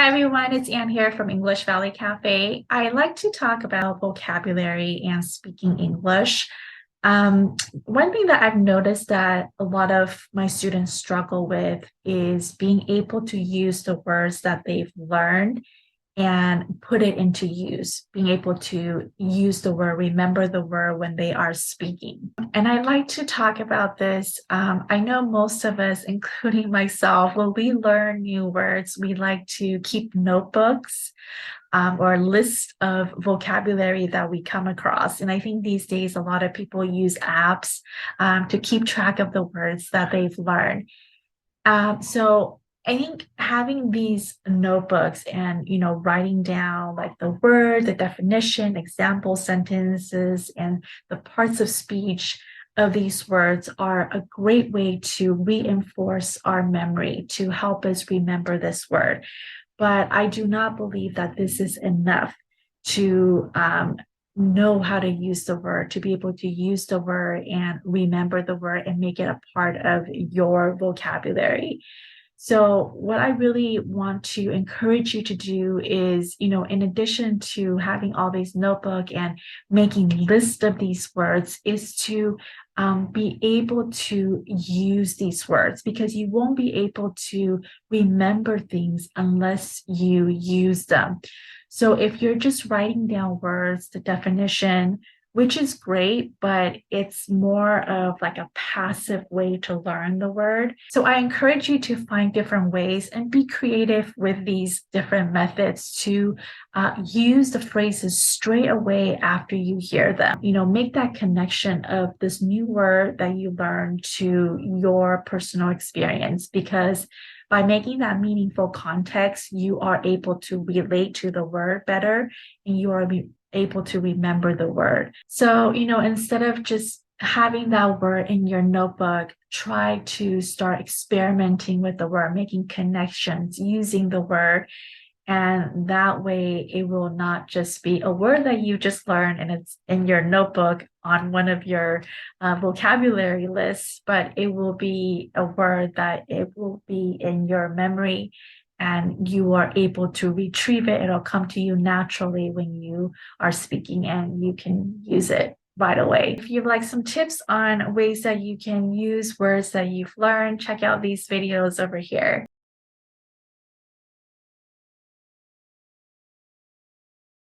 Hi everyone, it's Anne here from English Valley Cafe. I like to talk about vocabulary and speaking English. One thing that I've noticed that a lot of my students struggle with is being able to use the words that they've learned and put it into use, being able to use the word, remember the word when they are speaking. And I like to talk about this. I know most of us, including myself, when we learn new words, we like to keep notebooks or a list of vocabulary that we come across. And I think these days, a lot of people use apps to keep track of the words that they've learned. So I think having these notebooks and writing down like the word, the definition, example sentences, and the parts of speech of these words are a great way to reinforce our memory, to help us remember this word. But I do not believe that this is enough to know how to use the word, to be able to use the word and remember the word and make it a part of your vocabulary. So, what I really want to encourage you to do is, in addition to having all these notebook and making list of these words, is to be able to use these words because you won't be able to remember things unless you use them. So, if you're just writing down words, the definition, which is great, but it's more of like a passive way to learn the word. So I encourage you to find different ways and be creative with these different methods to use the phrases straight away after you hear them. Make that connection of this new word that you learned to your personal experience because by making that meaningful context, you are able to relate to the word better and you are able to remember the word. So, instead of just having that word in your notebook, try to start experimenting with the word, making connections, using the word. And that way, it will not just be a word that you just learned and it's in your notebook on one of your vocabulary lists, but it will be a word that it will be in your memory and you are able to retrieve it. It'll come to you naturally when you are speaking and you can use it right away. If you'd like some tips on ways that you can use words that you've learned, check out these videos over here.